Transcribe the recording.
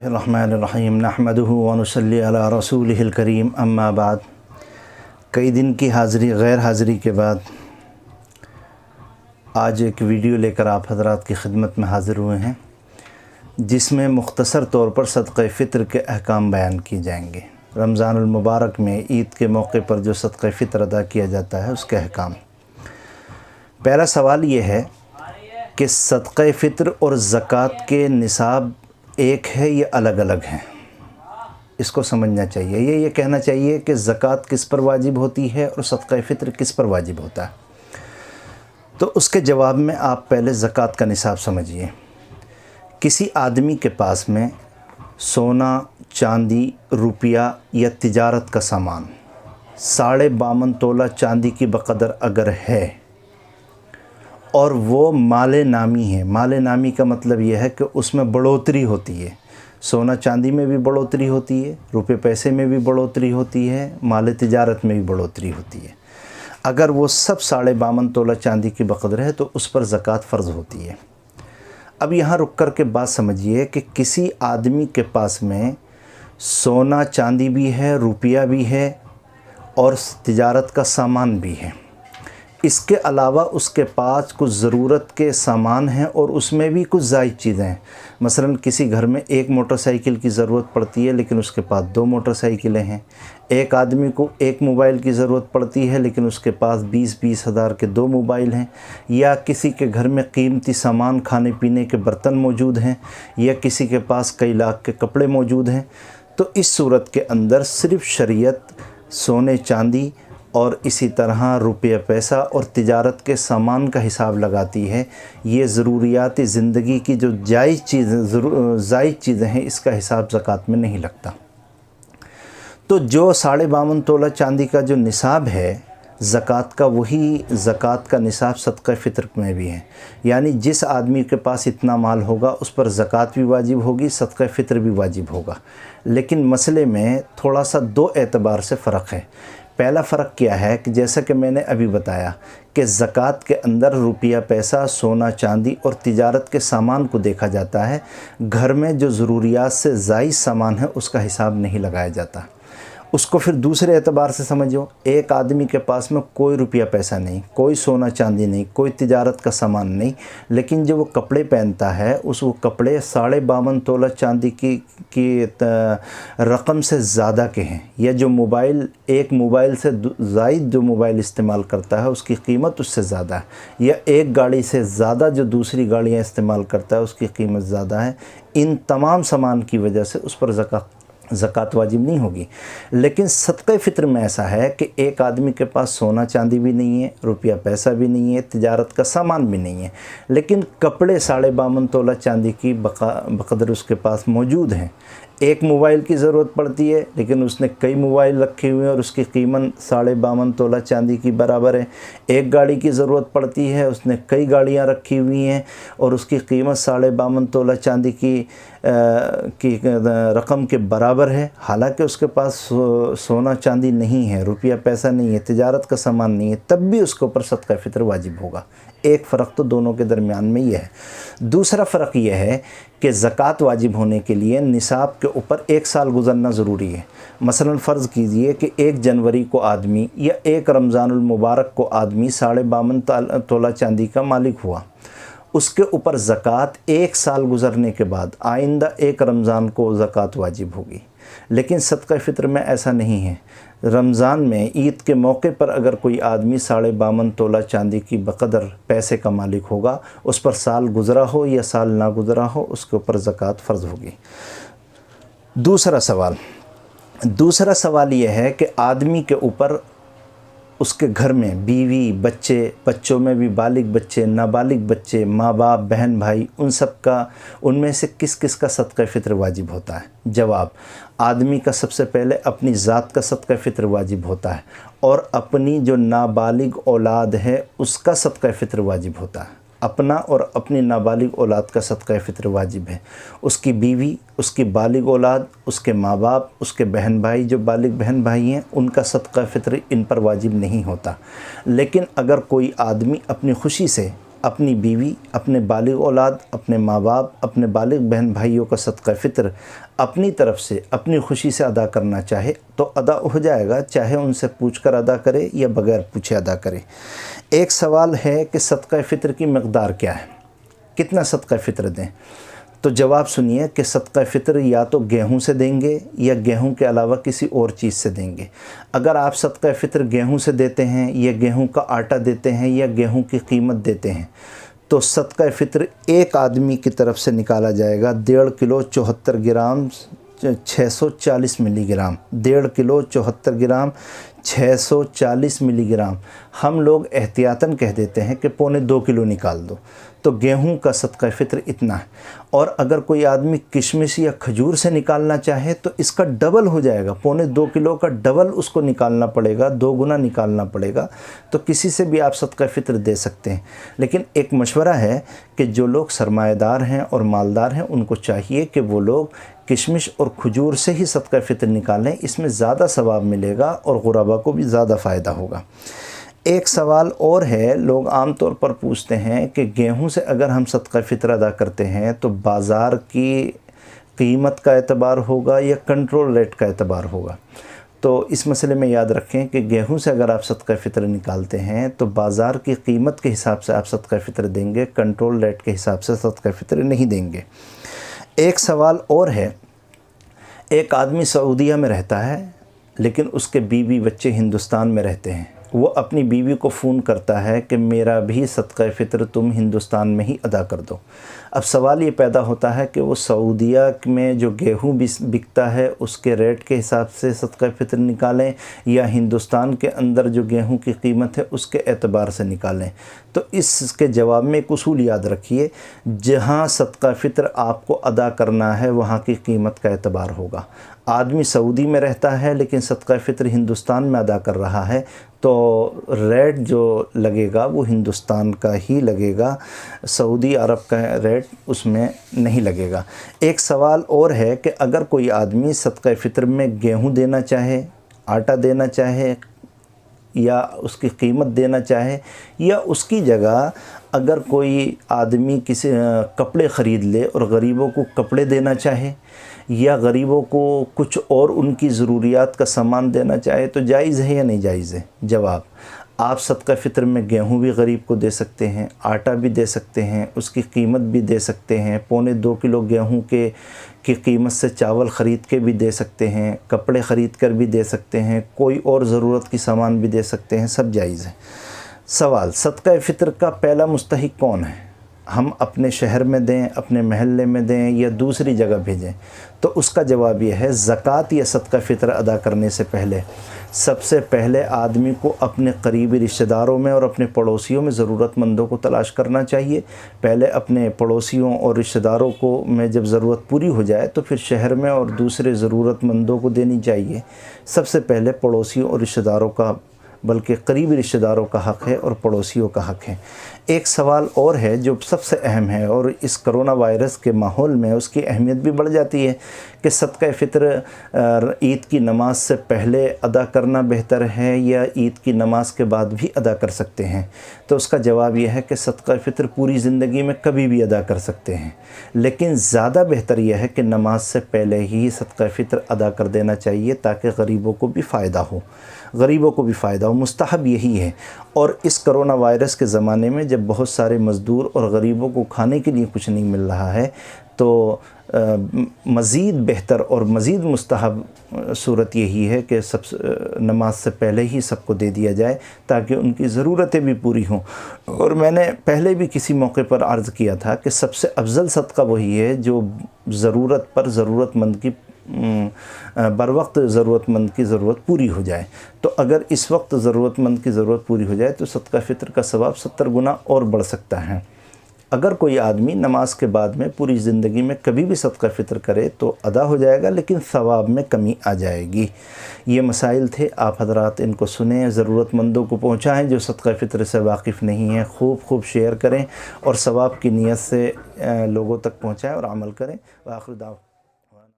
الرحمن نحمدہ ونصلی علی رسولہ الکریم اما بعد۔ کئی دن کی غیر حاضری کے بعد آج ایک ویڈیو لے کر آپ حضرات کی خدمت میں حاضر ہوئے ہیں، جس میں مختصر طور پر صدقہ فطر کے احکام بیان کیے جائیں گے۔ رمضان المبارک میں عید کے موقع پر جو صدقہ فطر ادا کیا جاتا ہے اس کے احکام۔ پہلا سوال یہ ہے کہ صدقہ فطر اور زکوٰۃ کے نصاب ایک ہے یا الگ الگ ہیں؟ اس کو سمجھنا چاہیے۔ یہ کہنا چاہیے کہ زکوٰۃ کس پر واجب ہوتی ہے اور صدقہ فطر کس پر واجب ہوتا ہے۔ تو اس کے جواب میں آپ پہلے زکوٰۃ کا نصاب سمجھیے۔ کسی آدمی کے پاس میں سونا، چاندی، روپیہ یا تجارت کا سامان 52.5 تولہ چاندی کی بقدر اگر ہے اور وہ مال نامی ہے، مال نامی کا مطلب یہ ہے کہ اس میں بڑھوتری ہوتی ہے، سونا چاندی میں بھی بڑھوتری ہوتی ہے، روپے پیسے میں بھی بڑھوتری ہوتی ہے، مال تجارت میں بھی بڑھوتری ہوتی ہے۔ اگر وہ سب 52.5 تولہ چاندی کی بقدر ہے تو اس پر زکوٰۃ فرض ہوتی ہے۔ اب یہاں رک کر کے بات سمجھیے کہ کسی آدمی کے پاس میں سونا چاندی بھی ہے، روپیہ بھی ہے اور تجارت کا سامان بھی ہے۔ اس کے علاوہ اس کے پاس کچھ ضرورت کے سامان ہیں اور اس میں بھی کچھ زائد چیزیں ہیں۔ مثلا کسی گھر میں ایک موٹر سائیکل کی ضرورت پڑتی ہے لیکن اس کے پاس 2 موٹر سائیکلیں ہیں۔ ایک آدمی کو ایک موبائل کی ضرورت پڑتی ہے لیکن اس کے پاس 20 ہزار کے 2 موبائل ہیں۔ یا کسی کے گھر میں قیمتی سامان، کھانے پینے کے برتن موجود ہیں، یا کسی کے پاس کئی لاکھ کے کپڑے موجود ہیں۔ تو اس صورت کے اندر صرف شریعت سونے چاندی اور اسی طرح روپیہ پیسہ اور تجارت کے سامان کا حساب لگاتی ہے۔ یہ ضروریات زندگی کی جو زائد چیزیں ہیں اس کا حساب زکوٰۃ میں نہیں لگتا۔ تو جو 52.5 تولہ چاندی کا جو نصاب ہے زکوٰۃ کا، وہی زکوٰۃ کا نصاب صدقہ فطر میں بھی ہے۔ یعنی جس آدمی کے پاس اتنا مال ہوگا اس پر زکوٰۃ بھی واجب ہوگی، صدقہ فطر بھی واجب ہوگا۔ لیکن مسئلے میں تھوڑا سا 2 اعتبار سے فرق ہے۔ پہلا فرق کیا ہے کہ جیسا کہ میں نے ابھی بتایا کہ زکوٰۃ کے اندر روپیہ پیسہ، سونا چاندی اور تجارت کے سامان کو دیکھا جاتا ہے۔ گھر میں جو ضروریات سے زائد سامان ہے اس کا حساب نہیں لگایا جاتا۔ اس کو پھر دوسرے اعتبار سے سمجھو۔ ایک آدمی کے پاس میں کوئی روپیہ پیسہ نہیں، کوئی سونا چاندی نہیں، کوئی تجارت کا سامان نہیں، لیکن جو وہ کپڑے پہنتا ہے وہ کپڑے 52.5 تولہ چاندی کی رقم سے زیادہ کے ہیں، یا جو ایک موبائل سے زائد جو موبائل استعمال کرتا ہے اس کی قیمت اس سے زیادہ ہے، یا ایک گاڑی سے زیادہ جو دوسری گاڑیاں استعمال کرتا ہے اس کی قیمت زیادہ ہے۔ ان تمام سامان کی وجہ سے اس پر زکوٰۃ واجب نہیں ہوگی۔ لیکن صدقہ فطر میں ایسا ہے کہ ایک آدمی کے پاس سونا چاندی بھی نہیں ہے، روپیہ پیسہ بھی نہیں ہے، تجارت کا سامان بھی نہیں ہے، لیکن کپڑے 52.5 تولہ چاندی کی بقدر اس کے پاس موجود ہیں۔ ایک موبائل کی ضرورت پڑتی ہے لیکن اس نے کئی موبائل رکھے ہوئے ہیں اور اس کی قیمت 52.5 تولہ چاندی کی برابر ہے۔ ایک گاڑی کی ضرورت پڑتی ہے، اس نے کئی گاڑیاں رکھی ہوئی ہیں اور اس کی قیمت 52.5 تولہ چاندی کی رقم کے برابر ہے، حالانکہ اس کے پاس سونا چاندی نہیں ہے، روپیہ پیسہ نہیں ہے، تجارت کا سامان نہیں ہے، تب بھی اس کے اوپر صدقہ فطر واجب ہوگا۔ ایک فرق تو دونوں کے درمیان میں یہ ہے۔ دوسرا فرق یہ ہے کہ زکوٰۃ واجب ہونے کے لیے نصاب کے اوپر 1 سال گزرنا ضروری ہے۔ مثلا فرض کیجئے کہ 1 جنوری کو آدمی یا 1 رمضان المبارک کو آدمی 52.5 تولہ چاندی کا مالک ہوا، اس کے اوپر زکوٰۃ 1 سال گزرنے کے بعد آئندہ 1 رمضان کو زکوٰۃ واجب ہوگی۔ لیکن صدقہ فطر میں ایسا نہیں ہے۔ رمضان میں عید کے موقع پر اگر کوئی آدمی 52.5 تولہ چاندی کی بقدر پیسے کا مالک ہوگا، اس پر سال گزرا ہو یا سال نہ گزرا ہو، اس کے اوپر زکوٰۃ فرض ہوگی۔ دوسرا سوال یہ ہے کہ آدمی کے اوپر اس کے گھر میں بیوی، بچوں میں بھی بالغ بچے، نابالغ بچے، ماں باپ، بہن بھائی، ان میں سے کس کس کا صدقہ فطر واجب ہوتا ہے؟ جواب: آدمی کا سب سے پہلے اپنی ذات کا صدقہ فطر واجب ہوتا ہے اور اپنی جو نابالغ اولاد ہے اس کا صدقہ فطر واجب ہوتا ہے۔ اپنا اور اپنی نابالغ اولاد کا صدقہ فطر واجب ہے۔ اس کی بیوی، اس کی بالغ اولاد، اس کے ماں باپ، اس کے بہن بھائی جو بالغ بہن بھائی ہیں، ان کا صدقہ فطر ان پر واجب نہیں ہوتا۔ لیکن اگر کوئی آدمی اپنی خوشی سے अपनी बीवी, अपने बालिग औलाद, अपने माँ बाप, अपने बालिग बहन भाइयों का सदका फ़ितर अपनी तरफ से अपनी खुशी से अदा करना चाहे तो अदा हो जाएगा, चाहे उनसे पूछकर अदा करे या बग़ैर पूछे अदा करे। एक सवाल है कि सदका फ़ितर की मक़दार क्या है, कितना सदका फ़ितर दें। तो जवाब सुनिए कि सदका फ़ितर या तो गेहूं से देंगे या गेहूं के अलावा किसी और चीज़ से देंगे। अगर आप सदका फ़ितर गेहूं से देते हैं या गेहूं का आटा देते हैं या गेहूं की कीमत देते हैं तो सदका फ़ितर एक आदमी की तरफ से निकाला जाएगा 1.5 किलो 74 ग्राम 640 मिलीग्राम, 1.5 किलो 74 ग्राम 640 मिलीग्राम। हम लोग एहतियातन कह देते हैं कि 1.25 किलो निकाल दो, तो गेहूं का सदका फ़ितर इतना है। और अगर कोई आदमी किशमिश या खजूर से निकालना चाहे तो इसका डबल हो जाएगा, 1.25 किलो का डबल उसको निकालना पड़ेगा, 2 गुना निकालना पड़ेगा। तो किसी से भी आप सदका फ़ितर दे सकते हैं। लेकिन एक मशवरा है कि जो लोग सरमाएदार हैं और मालदार हैं उनको चाहिए कि वो लोग किशमिश और खजूर से ही सदका फ़ितर निकालें, इसमें ज़्यादा सवाब मिलेगा और गुरबा को भी ज़्यादा फ़ायदा होगा। एक सवाल और है, लोग आम तौर पर पूछते हैं कि गेहूं से अगर हम सदका फ़ितर अदा करते हैं तो बाज़ार की कीमत का एतबार होगा या कंट्रोल रेट का एतबार होगा। तो इस मसले में याद रखें कि गेहूं से अगर आप सदका फ़ितर निकालते हैं तो बाज़ार की कीमत के हिसाब से आप सदका फ़ितर देंगे, कंट्रोल रेट के हिसाब से सदका फ़ितर नहीं देंगे। एक सवाल और है, एक आदमी सऊदीया में रहता है लेकिन उसके बीवी बच्चे हिंदुस्तान में रहते हैं। वो अपनी बीवी को फ़ोन करता है कि मेरा भी सदका फ़ितर तुम हिंदुस्तान में ही अदा कर दो। अब सवाल ये पैदा होता है कि वो सऊदीया में जो गेहूं बिकता है उसके रेट के हिसाब से सदका फ़ितर निकालें या हिंदुस्तान के अंदर जो गेहूं की कीमत है उसके एतबार से निकालें। तो इसके जवाब में एक उसूल याद रखिए, जहाँ सदका फ़ितर आपको अदा करना है वहाँ की कीमत का एतबार होगा। आदमी सऊदी में रहता है लेकिन सदका फ़ितर हिंदुस्तान में अदा कर रहा है तो रेट जो लगेगा वो हिंदुस्तान का ही लगेगा, सऊदी अरब का रेट उसमें नहीं लगेगा। एक सवाल और है कि अगर कोई आदमी सदका फ़ितर में गेहूं देना चाहे, आटा देना चाहे या उसकी कीमत देना चाहे, या उसकी जगह अगर कोई आदमी किसी कपड़े ख़रीद ले और गरीबों को कपड़े देना चाहे या गरीबों को कुछ और उनकी ज़रूरियात का सामान देना चाहे तो जायज़ है या नहीं जायज़ है? जवाब, आप सदका फ़ितर में गेहूं भी गरीब को दे सकते हैं, आटा भी दे सकते हैं, उसकी कीमत भी दे सकते हैं, 1.25 किलो गेहूं की कीमत से चावल ख़रीद के भी दे सकते हैं, कपड़े ख़रीद कर भी दे सकते हैं, कोई और ज़रूरत की सामान भी दे सकते हैं, सब जायज़ है। सवाल, सदका फ़ितर का पहला मुस्तहिक कौन है? हम अपने शहर में दें, अपने महल्ले में दें या दूसरी जगह भेजें? तो उसका जवाब यह है, ज़कात या सदका फ़ितर अदा करने से पहले सबसे पहले आदमी को अपने करीबी रिश्तेदारों में और अपने पड़ोसियों में ज़रूरतमंदों को तलाश करना चाहिए। पहले अपने पड़ोसियों और रिश्तेदारों को में जब ज़रूरत पूरी हो जाए तो फिर शहर में और दूसरे ज़रूरतमंदों को देनी चाहिए। सबसे पहले पड़ोसियों और रिश्तेदारों का, बल्कि करीबी रिश्तेदारों का हक़ है और पड़ोसियों का हक़ है। एक सवाल और है जो सबसे अहम है और इस कोरोना वायरस के माहौल में उसकी अहमियत भी बढ़ जाती है कि सदका फ़ितर ईद की नमाज से पहले अदा करना बेहतर है या ईद की नमाज के बाद भी अदा कर सकते हैं? तो उसका जवाब यह है कि सदका फ़ितर पूरी ज़िंदगी में कभी भी अदा कर सकते हैं, लेकिन ज़्यादा बेहतर यह है कि नमाज से पहले ही सदका फ़ितर अदा कर देना चाहिए ताकि गरीबों को भी फ़ायदा हो, गरीबों को भी फ़ायदा हो। मुस्तहब यही है। और इस कोरोना वायरस के ज़माने में जब बहुत सारे मज़दूर और गरीबों को खाने के लिए कुछ नहीं मिल रहा है तो मज़ीद बेहतर और मज़ीद मुस्तहब सूरत यही है कि सब नमाज से पहले ही सबको दे दिया जाए ताकि उनकी ज़रूरतें भी पूरी हों। और मैंने पहले भी किसी मौके पर अर्ज़ किया था कि सबसे अफजल सदका वही है जो ज़रूरत पर ज़रूरतमंद की बर वक्त ज़रूरतमंद की ज़रूरत पूरी हो जाए। तो अगर इस वक्त ज़रूरतमंद की ज़रूरत पूरी हो जाए तो सदका फ़ितर का सवाब 70 गुना और बढ़ सकता है। अगर कोई आदमी नमाज के बाद में पूरी ज़िंदगी में कभी भी सदका फ़ितर करे तो अदा हो जाएगा, लेकिन सवाब में कमी आ जाएगी। ये मसाइल थे, आप हज़रात इनको सुनें, ज़रूरतमंदों को पहुँचाएँ जो सदका फ़ितर से वाकिफ़ नहीं हैं, खूब शेयर करें और सवाब की नीयत से लोगों तक पहुँचाएँ और अमल करें। आखिर दाव